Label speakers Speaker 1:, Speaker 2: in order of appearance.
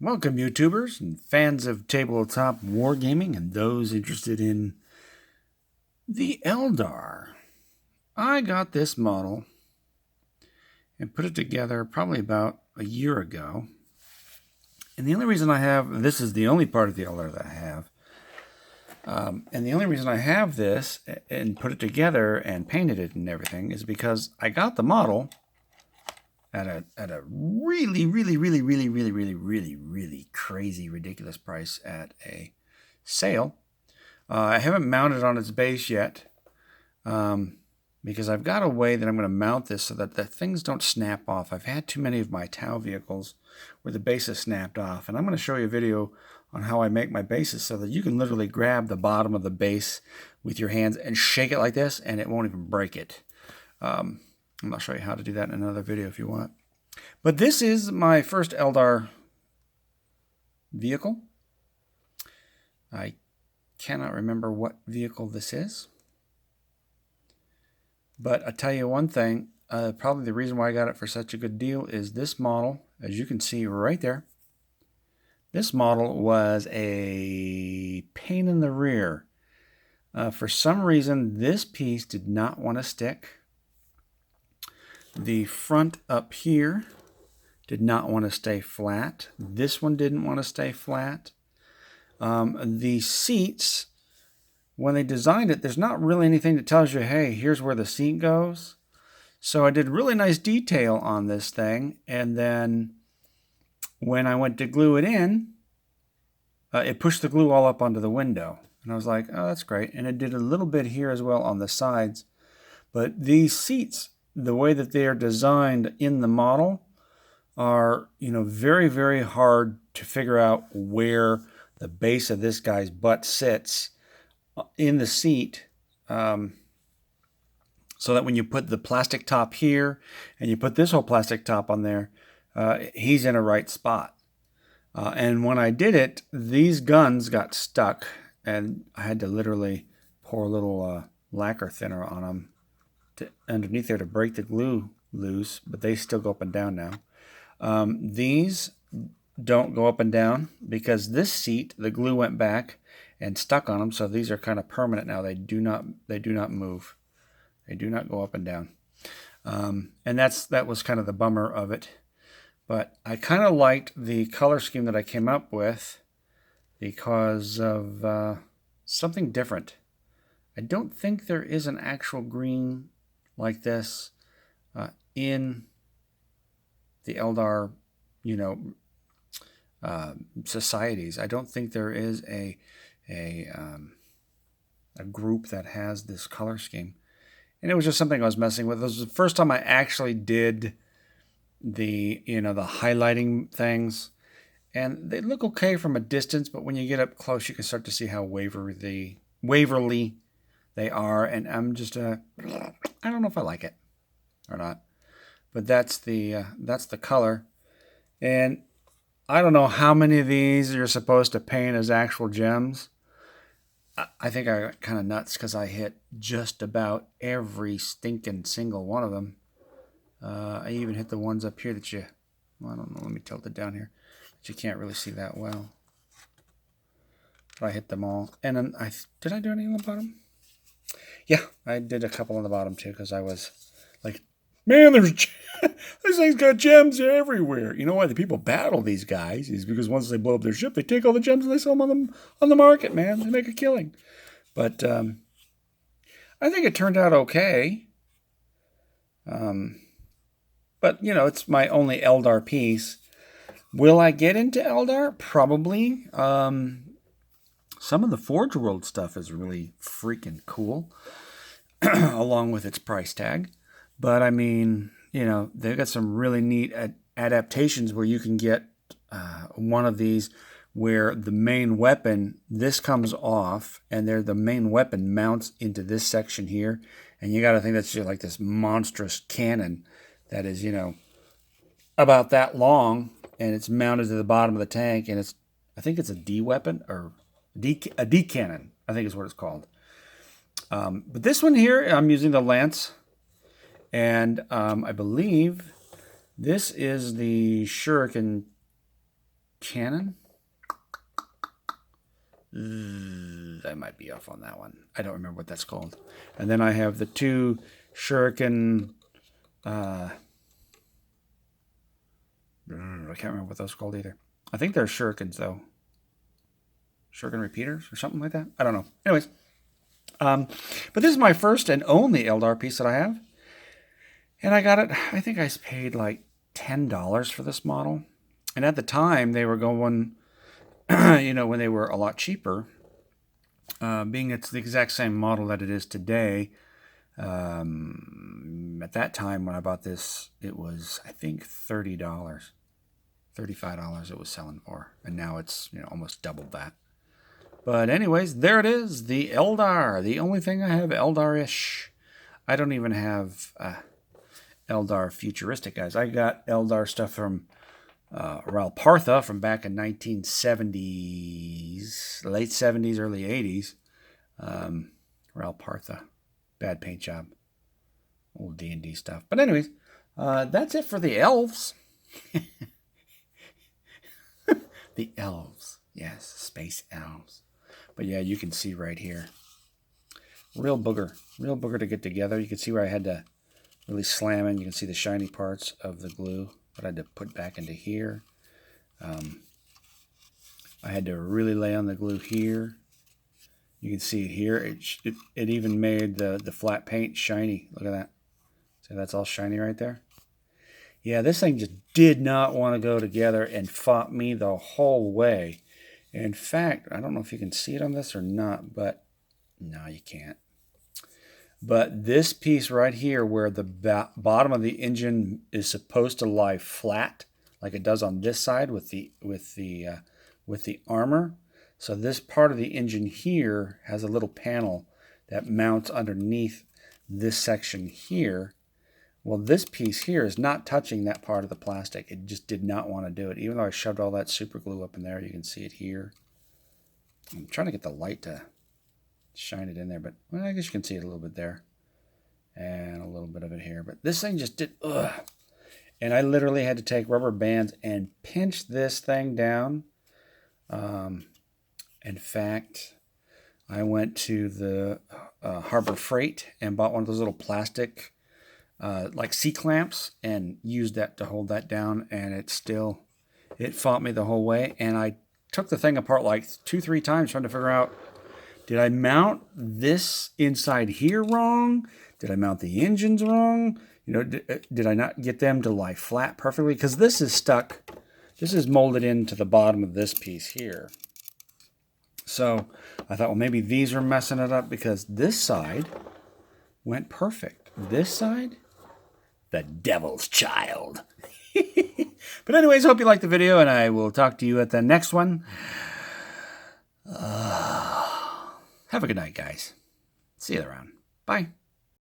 Speaker 1: Welcome, YouTubers and fans of tabletop wargaming and those interested in the ELDAR. I got this model and put it together probably about a year ago. And the only reason I have, this is the only part of the ELDAR that I have, and the only reason I have this and put it together and painted it and everything is because I got the model at a really crazy, ridiculous price at a sale. I haven't mounted it on its base yet because I've got a way that I'm going to mount this so that the things don't snap off. I've had too many of my Tau vehicles where the base is snapped off, and I'm going to show you a video on how I make my bases so that you can literally grab the bottom of the base with your hands and shake it like this, and it won't even break it. I'll show you how to do that in another video if you want. But this is my first ELDAR vehicle. I cannot remember what vehicle this is. But I'll tell you one thing, probably the reason why I got it for such a good deal is this model, as you can see right there. This model was a pain in the rear. For some reason, this piece did not want to stick. The front up here did not want to stay flat. This one didn't want to stay flat. The seats, when they designed it, there's not really anything that tells you, hey, here's where the seat goes. So I did really nice detail on this thing, and then when I went to glue it in, it pushed the glue all up onto the window. And I was like, oh, that's great. And it did a little bit here as well on the sides. But these seats, the way that they are designed in the model are, very hard to figure out where the base of this guy's butt sits in the seat, so that when you put the plastic top here and you put this whole plastic top on there, he's in a right spot. And when I did it, these guns got stuck, and I had to literally pour a little lacquer thinner on them underneath there to break the glue loose, but they still go up and down now. These don't go up and down because this seat, the glue went back and stuck on them, so these are kind of permanent now. They do not move. They do not go up and down. And that was kind of the bummer of it. But I kind of liked the color scheme that I came up with because of something different. I don't think there is an actual green like this in the ELDAR, societies. I don't think there is a group that has this color scheme, and it was just something I was messing with. This was the first time I actually did the the highlighting things, and they look okay from a distance, but when you get up close, you can start to see how waverly they are, and I'm just I don't know if I like it or not, but that's the color. And I don't know how many of these you're supposed to paint as actual gems. I think I got kind of nuts because I hit just about every stinking single one of them. I even hit the ones up here that I don't know, let me tilt it down here, that you can't really see that well. But I hit them all. And then did I do anything on the bottom? Yeah, I did a couple on the bottom too because I was like, man, this thing's got gems everywhere. You know why the people battle these guys is because once they blow up their ship, they take all the gems and they sell them on the market, man. They make a killing. But I think it turned out okay. But, it's my only ELDAR piece. Will I get into ELDAR? Probably. Some of the Forge World stuff is really freaking cool, along with its price tag. But I mean, they've got some really neat adaptations where you can get one of these where the main weapon, this comes off, and the main weapon mounts into this section here. And you got to think that's just like this monstrous cannon that is, about that long, and it's mounted to the bottom of the tank, and I think it's a D weapon, or a D cannon, I think is what it's called. But this one here, I'm using the lance. And I believe this is the Shuriken cannon. I might be off on that one. I don't remember what that's called. And then I have the two shuriken. I can't remember what those are called either. I think they're shurikens though. Shuriken repeaters or something like that. I don't know. Anyways, but this is my first and only ELDAR piece that I have, and I got it. I think I paid like $10 for this model, and at the time they were going. When they were a lot cheaper, being it's the exact same model that it is today. At that time when I bought this, it was, I think, $30, $35 it was selling for. And now it's, almost doubled that. But anyways, there it is, the ELDAR. The only thing I have ELDAR-ish. I don't even have ELDAR futuristic, guys. I got ELDAR stuff from Ralpartha from back in 1970s, late 70s, early 80s. Ralpartha, bad paint job, old D&D stuff. But anyways, that's it for the elves. The elves, yes, space elves. But yeah, you can see right here, real booger to get together. You can see where I had to really slam in. You can see the shiny parts of the glue that I had to put back into here. I had to really lay on the glue here. You can see it here. It even made the flat paint shiny. Look at that. So that's all shiny right there. Yeah, this thing just did not want to go together and fought me the whole way. In fact, I don't know if you can see it on this or not, but no, you can't. But this piece right here where the bottom of the engine is supposed to lie flat, like it does on this side with the armor. So this part of the engine here has a little panel that mounts underneath this section here. Well, this piece here is not touching that part of the plastic. It just did not want to do it. Even though I shoved all that super glue up in there, you can see it here. I'm trying to get the light to shine it in there, but well, I guess you can see it a little bit there. And a little bit of it here. But this thing just did, ugh. And I literally had to take rubber bands and pinch this thing down. In fact, I went to the Harbor Freight and bought one of those little plastic like C-clamps and used that to hold that down, and it fought me the whole way. And I took the thing apart like 2-3 times trying to figure out, did I mount this inside here wrong? Did I mount the engines wrong? Did I not get them to lie flat perfectly? Because this is stuck. This is molded into the bottom of this piece here. So I thought, well, maybe these are messing it up because this side went perfect. This side, the devil's child. But anyways, hope you liked the video, and I will talk to you at the next one. Have a good night, guys. See you around. Bye.